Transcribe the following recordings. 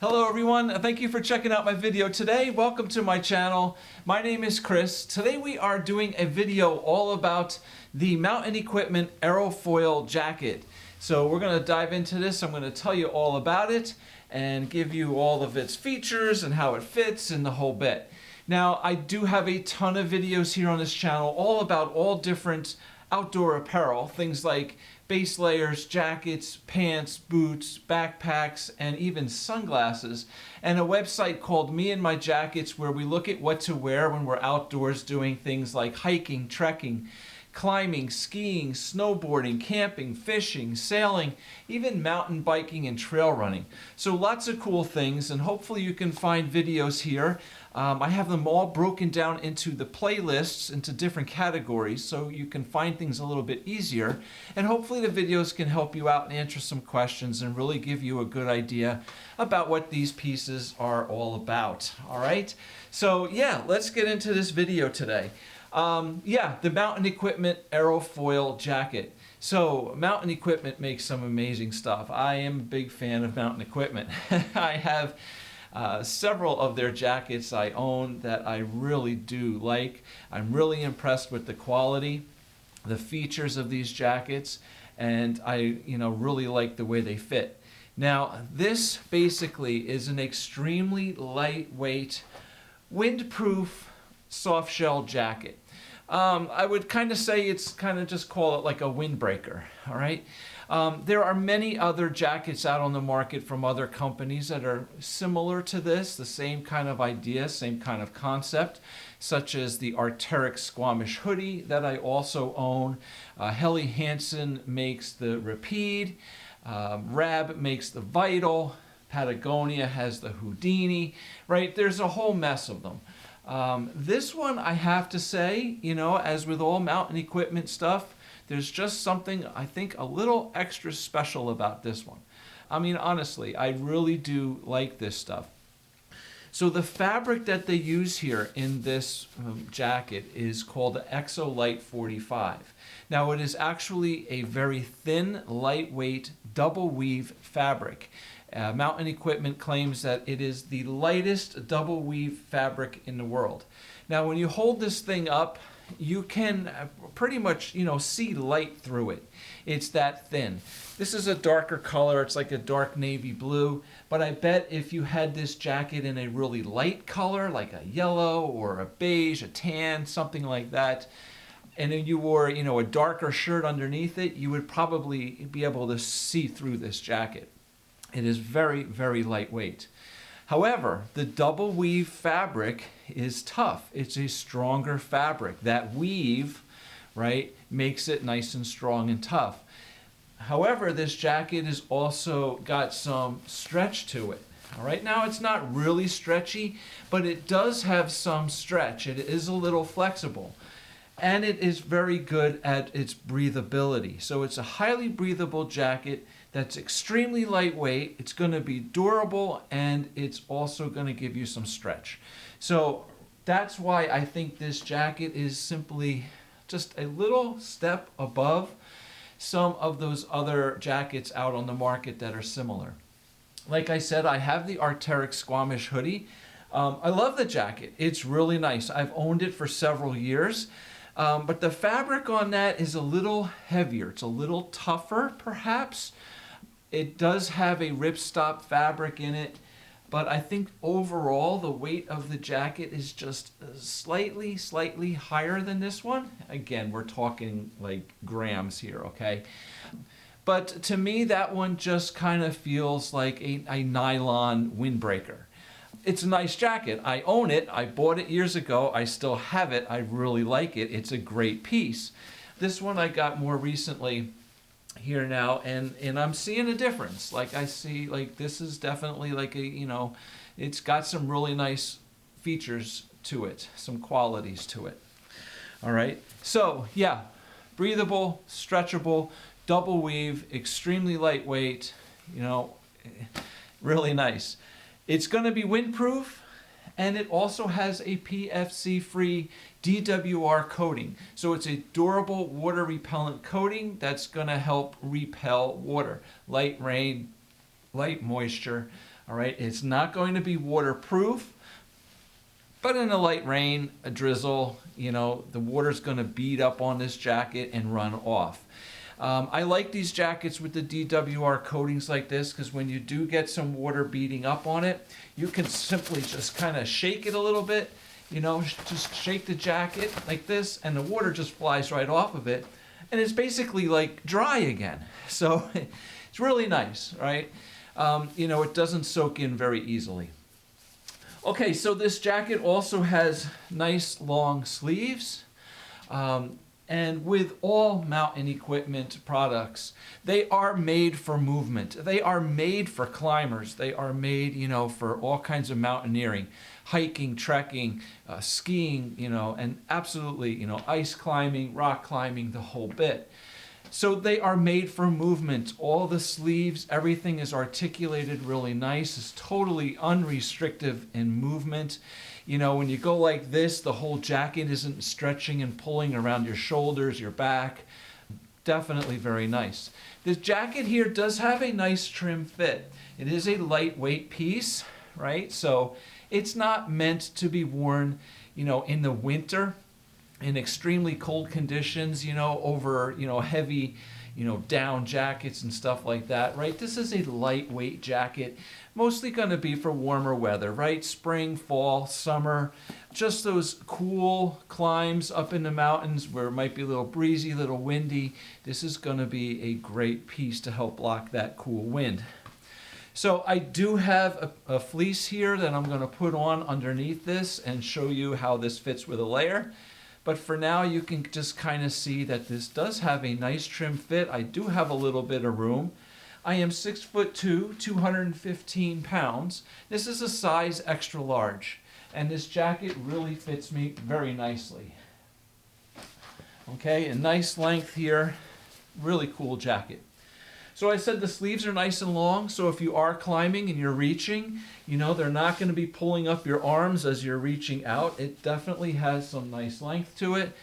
Hello everyone, thank you for checking out my video today. Welcome to my channel. My name is Chris. Today we are doing a video all about the Mountain Equipment Aerofoil jacket. So we're going to dive into this. I'm going to tell you all about it and give you all of its features and how it fits and the whole bit. Now I do have a ton of videos here on this channel all about all different outdoor apparel, things like base layers, jackets, pants, boots, backpacks, and even sunglasses, and a website called Me and My Jackets where we look at what to wear when we're outdoors doing things like hiking, trekking, climbing, skiing, snowboarding, camping, fishing, sailing, even mountain biking and trail running. So lots of cool things, and hopefully you can find videos here. I have them all broken down into the playlists, into different categories, so you can find things a little bit easier. And hopefully the videos can help you out and answer some questions and really give you a good idea about what these pieces are all about. All right? So yeah, let's get into this video today. The Mountain Equipment Aerofoil jacket. So Mountain Equipment makes some amazing stuff. I am a big fan of Mountain Equipment. I have several of their jackets I own that I really do like. I'm really impressed with the quality, the features of these jackets, and I really like the way they fit. Now this basically is an extremely lightweight, windproof, soft shell jacket. I would kind of say it's just call it like a windbreaker, all right? There are many other jackets out on the market from other companies that are similar to this, the same kind of idea, same kind of concept, such as the Arc'teryx Squamish hoodie that I also own. Helly Hansen makes the Rapide, Rab makes the Vital, Patagonia has the Houdini, right? There's a whole mess of them. This one, I have to say, as with all Mountain Equipment stuff, there's just something, I think, a little extra special about this one. I mean, honestly, I really do like this stuff. So the fabric that they use here in this jacket is called the Exolite 45. Now it is actually a very thin, lightweight, double weave fabric. Mountain Equipment claims that it is the lightest double weave fabric in the world. Now when you hold this thing up, you can pretty much see light through it. It's that thin. This is a darker color. It's like a dark navy blue, but I bet if you had this jacket in a really light color, like a yellow or a beige, a tan, something like that, and then you wore a darker shirt underneath it, you would probably be able to see through this jacket. It is very, very lightweight. However, the double weave fabric is tough. It's a stronger fabric. That weave, right, makes it nice and strong and tough. However, this jacket has also got some stretch to it. All right, now it's not really stretchy, but it does have some stretch. It is a little flexible. And it is very good at its breathability. So it's a highly breathable jacket that's extremely lightweight. It's going to be durable, and it's also going to give you some stretch. So that's why I think this jacket is simply just a little step above some of those other jackets out on the market that are similar. Like I said, I have the Arc'teryx Squamish hoodie. I love the jacket. It's really nice. I've owned it for several years. But the fabric on that is a little heavier. It's a little tougher, perhaps. It does have a ripstop fabric in it, but I think overall the weight of the jacket is just slightly higher than this one. Again, we're talking like grams here, okay? But to me, that one just kind of feels like a nylon windbreaker. It's a nice jacket. I own it. I bought it years ago. I still have it. I really like it. It's a great piece. This one I got more recently here now, and I'm seeing a difference. Like I see, like this is definitely like a, it's got some really nice features to it, some qualities to it. All right. So yeah, breathable, stretchable, double weave, extremely lightweight, really nice. It's going to be windproof, and it also has a PFC-free DWR coating. So it's a durable water repellent coating that's going to help repel water, light rain, light moisture. All right, it's not going to be waterproof, but in a light rain, a drizzle, you know, the water's going to bead up on this jacket and run off. I like these jackets with the DWR coatings like this because when you do get some water beading up on it, you can simply just kind of shake it a little bit, you know, just shake the jacket like this and the water just flies right off of it and it's basically like dry again. So it's really nice, right? You know, it doesn't soak in very easily. Okay, so this jacket also has nice long sleeves. And with all mountain equipment products, they are made for movement. They are made for climbers. They are made, you know, for all kinds of mountaineering, hiking, trekking, skiing, you know, and absolutely, you know, ice climbing, rock climbing, the whole bit. So they are made for movement. All the sleeves, everything is articulated really nice. It's totally unrestrictive in movement. You know, when you go like this, the whole jacket isn't stretching and pulling around your shoulders, your back. Definitely very nice. This jacket here does have a nice trim fit. It is a lightweight piece, right? So it's not meant to be worn, you know, in the winter, in extremely cold conditions, you know, over, you know, heavy, you know, down jackets and stuff like that, right? This is a lightweight jacket, mostly going to be for warmer weather, right? Spring, fall, summer, just those cool climbs up in the mountains where it might be a little breezy, a little windy. This is going to be a great piece to help block that cool wind. So I do have a fleece here that I'm going to put on underneath this and show you how this fits with a layer. But for now, you can just kind of see that this does have a nice trim fit. I do have a little bit of room. I am 6'2", 215 pounds. This is a size extra large, and this jacket really fits me very nicely. Okay, a nice length here, really cool jacket. So I said the sleeves are nice and long, so if you are climbing and you're reaching, you know, they're not going to be pulling up your arms as you're reaching out. It definitely has some nice length to it.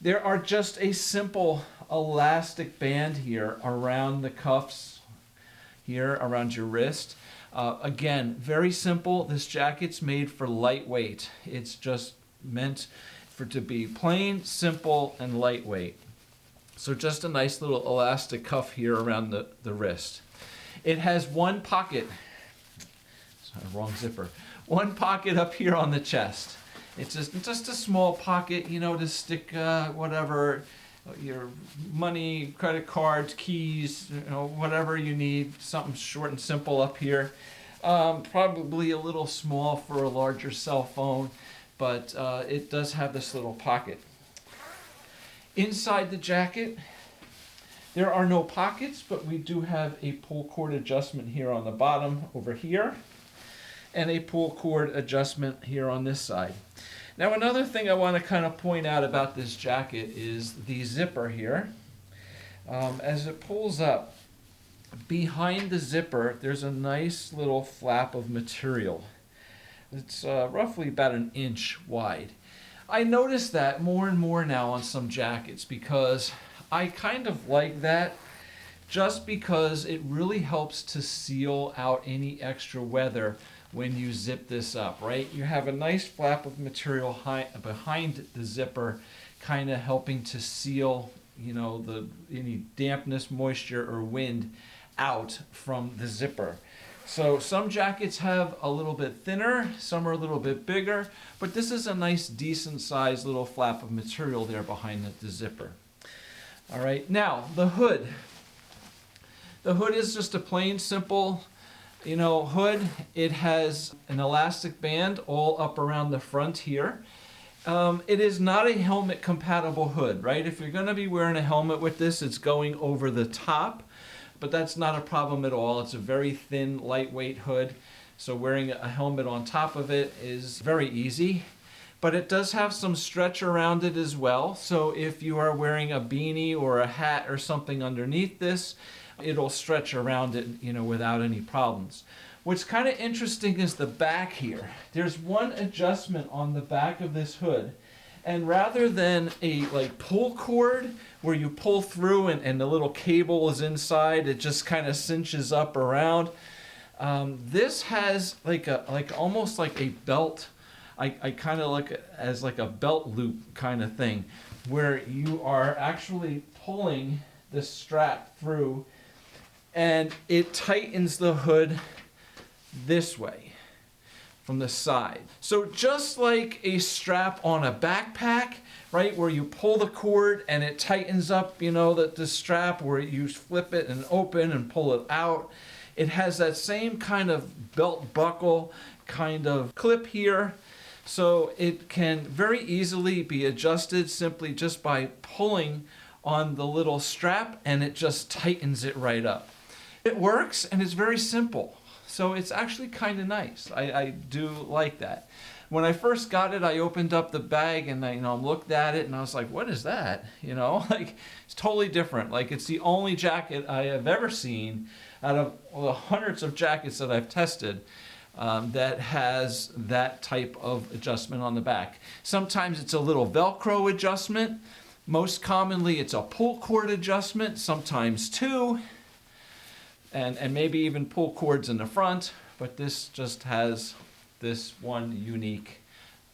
There are just a simple elastic band here around the cuffs, here around your wrist. Again, very simple. This jacket's made for lightweight. It's just meant for to be plain, simple, and lightweight. So just a nice little elastic cuff here around the wrist. It has one pocket, sorry, wrong zipper, one pocket up here on the chest. It's just a small pocket, you know, to stick whatever, your money, credit cards, keys, you know, whatever you need, something short and simple up here. Probably a little small for a larger cell phone, but it does have this little pocket. Inside the jacket, there are no pockets, but we do have a pull cord adjustment here on the bottom over here, and a pull cord adjustment here on this side. Now, another thing I want to kind of point out about this jacket is the zipper here. As it pulls up, behind the zipper, there's a nice little flap of material. It's roughly about 1 inch wide. I notice that more and more now on some jackets because I kind of like that just because it really helps to seal out any extra weather when you zip this up, right? You have a nice flap of material behind the zipper kind of helping to seal, you know, any dampness, moisture, or wind out from the zipper. So some jackets have a little bit thinner, some are a little bit bigger, but this is a nice decent sized little flap of material there behind the zipper. All right, now the hood. The hood is just a plain simple, you know, hood. It has an elastic band all up around the front here. It is not a helmet compatible hood, right? If you're going to be wearing a helmet with this, it's going over the top. But that's not a problem at all. It's a very thin, lightweight hood. So wearing a helmet on top of it is very easy. But it does have some stretch around it as well. So if you are wearing a beanie or a hat or something underneath this, it'll stretch around it, you know, without any problems. What's kind of interesting is the back here. There's one adjustment on the back of this hood. And rather than a pull cord where you pull through and the little cable is inside, it just kind of cinches up around. This has like almost like a belt. I kind of look at as like a belt loop kind of thing, where you are actually pulling this strap through, and it tightens the hood this way from the side. So just like a strap on a backpack, right, where you pull the cord and it tightens up, you know, the strap, where you flip it and open and pull it out. It has that same kind of belt buckle kind of clip here. So it can very easily be adjusted simply just by pulling on the little strap, and it just tightens it right up. It works, and it's very simple. So it's actually kind of nice. I do like that. When I first got it, I opened up the bag and I looked at it and I was like, what is that? Like, it's totally different. Like, it's the only jacket I have ever seen out of the hundreds of jackets that I've tested that has that type of adjustment on the back. Sometimes it's a little Velcro adjustment. Most commonly, it's a pull cord adjustment, sometimes two. And maybe even pull cords in the front, but this just has this one unique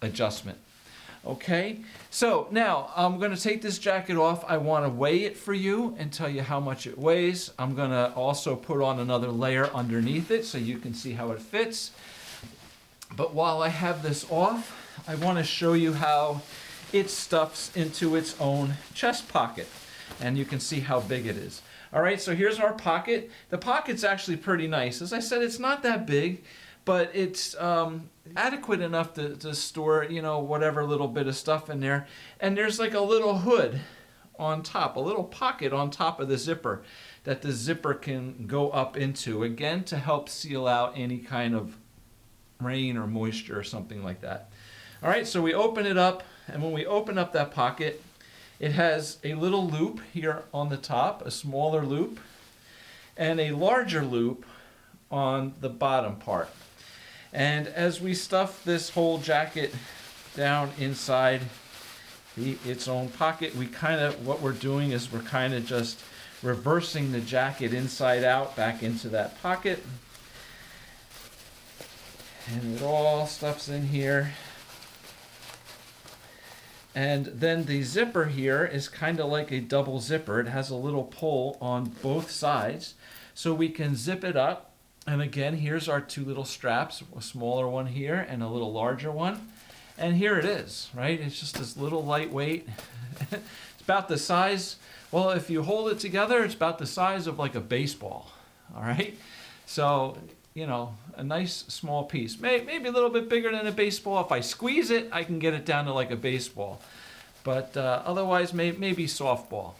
adjustment. Okay, so now I'm going to take this jacket off. I want to weigh it for you and tell you how much it weighs. I'm going to also put on another layer underneath it so you can see how it fits. But while I have this off, I want to show you how it stuffs into its own chest pocket, and you can see how big it is. All right, so here's our pocket. The pocket's actually pretty nice. As I said, it's not that big, but it's adequate enough to store, whatever little bit of stuff in there. And there's like a little hood on top, a little pocket on top of the zipper that the zipper can go up into, again, to help seal out any kind of rain or moisture or something like that. All right, so we open it up, and when we open up that pocket, it has a little loop here on the top, a smaller loop, and a larger loop on the bottom part. And as we stuff this whole jacket down inside its own pocket, what we're doing is we're kind of just reversing the jacket inside out back into that pocket. And it all stuffs in here. And then the zipper here is kind of like a double zipper. It has a little pull on both sides, so we can zip it up. And again, here's our two little straps, a smaller one here and a little larger one. And here it is, right? It's just this little lightweight. It's about the size, well, if you hold it together, it's about the size of like a baseball, all right? So, a nice small piece. Maybe a little bit bigger than a baseball. If I squeeze it, I can get it down to like a baseball. But otherwise, maybe softball.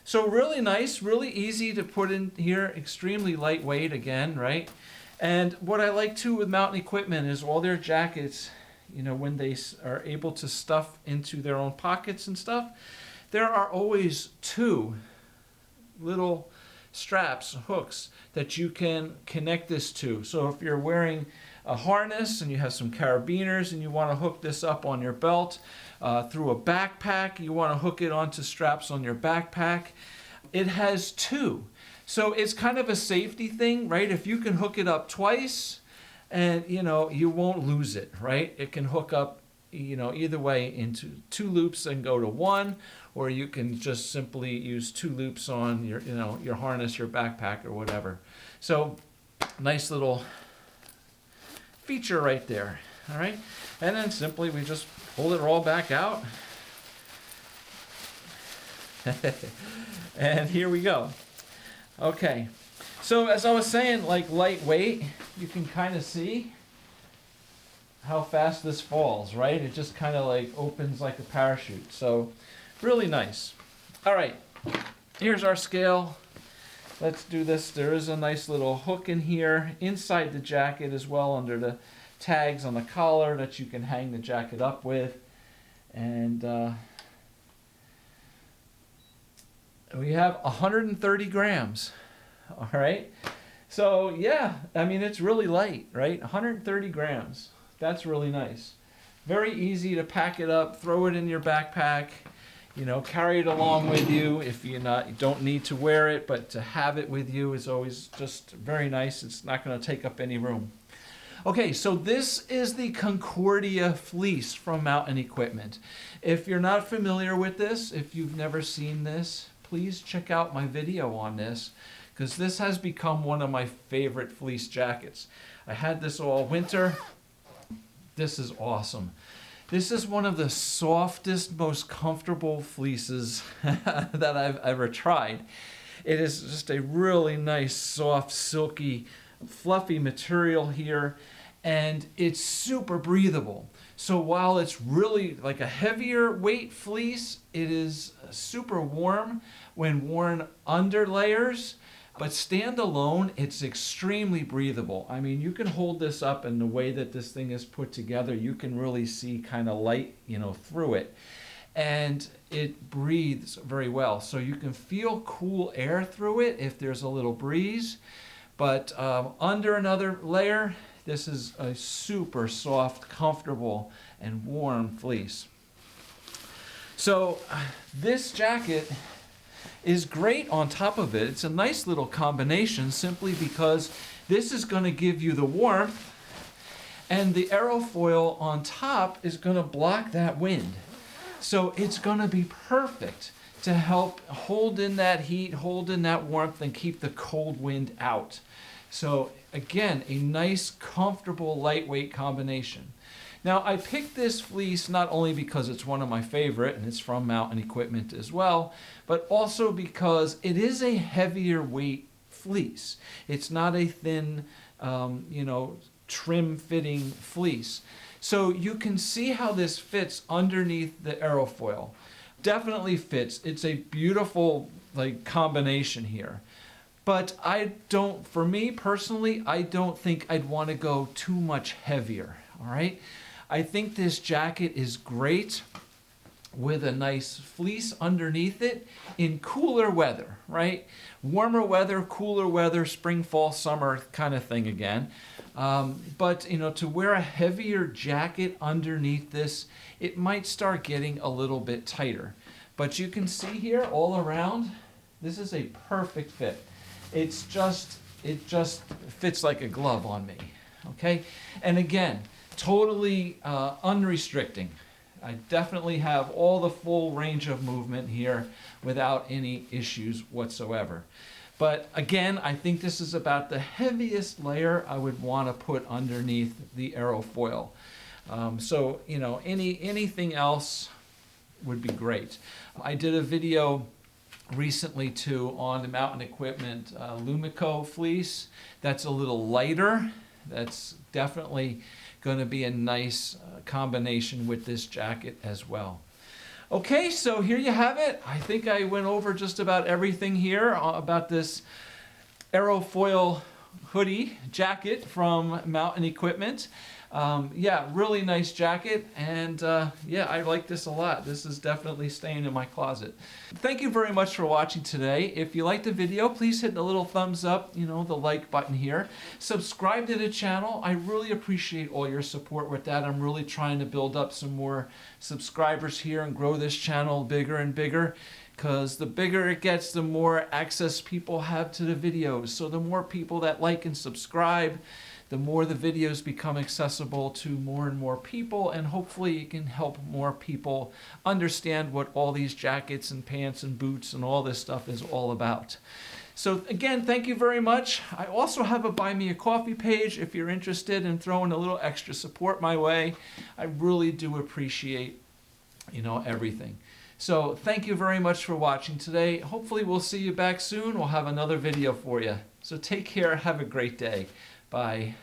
So really nice, really easy to put in here, extremely lightweight again, right? And what I like too with Mountain Equipment is all their jackets, when they are able to stuff into their own pockets and stuff, there are always two little straps, hooks, that you can connect this to. So if you're wearing a harness and you have some carabiners and you want to hook this up on your belt, through a backpack, you want to hook it onto straps on your backpack, it has two. So it's kind of a safety thing, right? If you can hook it up twice, and you won't lose it, right? It can hook up either way into two loops and go to one, or you can just simply use two loops on your harness, your backpack, or whatever. So nice little feature right there. All right, and then simply we just pull it all back out. And here we go. Okay, so as I was saying, like lightweight, you can kind of see how fast this falls, right? It just kind of like opens like a parachute. So really nice. All right, here's our scale. Let's do this. There is a nice little hook in here inside the jacket as well, under the tags on the collar that you can hang the jacket up with. And we have 130 grams. All right, so yeah, I mean, it's really light, right? 130 grams. That's really nice. Very easy to pack it up, throw it in your backpack, You know, carry it along with you if you don't need to wear it, but to have it with you is always just very nice. It's not going to take up any room. Okay, so this is the Concordia Fleece from Mountain Equipment. If you're not familiar with this, if you've never seen this, please check out my video on this, because this has become one of my favorite fleece jackets. I had this all winter. This is awesome. This is one of the softest, most comfortable fleeces that I've ever tried. It is just a really nice, soft, silky, fluffy material here, and it's super breathable. So while it's really like a heavier weight fleece, it is super warm when worn under layers. But standalone, it's extremely breathable. I mean, you can hold this up, and the way that this thing is put together, you can really see kind of light, through it. And it breathes very well. So you can feel cool air through it if there's a little breeze. But under another layer, this is a super soft, comfortable, and warm fleece. So this jacket is great on top of it. It's a nice little combination simply because this is going to give you the warmth, and the Aerofoil on top is going to block that wind. So it's going to be perfect to help hold in that heat, hold in that warmth, and keep the cold wind out. So again, a nice, comfortable, lightweight combination. Now, I picked this fleece not only because it's one of my favorite, and it's from Mountain Equipment as well, but also because it is a heavier weight fleece. It's not a thin, trim-fitting fleece. So you can see how this fits underneath the Aerofoil. Definitely fits. It's a beautiful combination here. But for me personally, I don't think I'd want to go too much heavier, all right? I think this jacket is great with a nice fleece underneath it in cooler weather, right? Warmer weather, cooler weather, spring, fall, summer kind of thing again. But to wear a heavier jacket underneath this, it might start getting a little bit tighter. But you can see here all around, this is a perfect fit. It just fits like a glove on me, okay? And again, totally unrestricting. I definitely have all the full range of movement here without any issues whatsoever. But again, I think this is about the heaviest layer I would want to put underneath the Aerofoil. So anything else would be great. I did a video recently too on the Mountain Equipment Lumico fleece. That's a little lighter. That's definitely going to be a nice combination with this jacket as well. Okay, so here you have it. I think I went over just about everything here about this Aerofoil hoodie jacket from Mountain Equipment. Yeah, really nice jacket, and yeah, I like this a lot. This is definitely staying in my closet. Thank you very much for watching today. If you liked the video, please hit the little thumbs up, the like button here. Subscribe to the channel. I really appreciate all your support with that. I'm really trying to build up some more subscribers here and grow this channel bigger and bigger, because the bigger it gets, the more access people have to the videos. So the more people that like and subscribe, the more the videos become accessible to more and more people, and hopefully it can help more people understand what all these jackets and pants and boots and all this stuff is all about. So again, thank you very much. I also have a Buy Me a Coffee page if you're interested in throwing a little extra support my way. I really do appreciate, everything. So thank you very much for watching today. Hopefully we'll see you back soon. We'll have another video for you. So take care. Have a great day. Bye.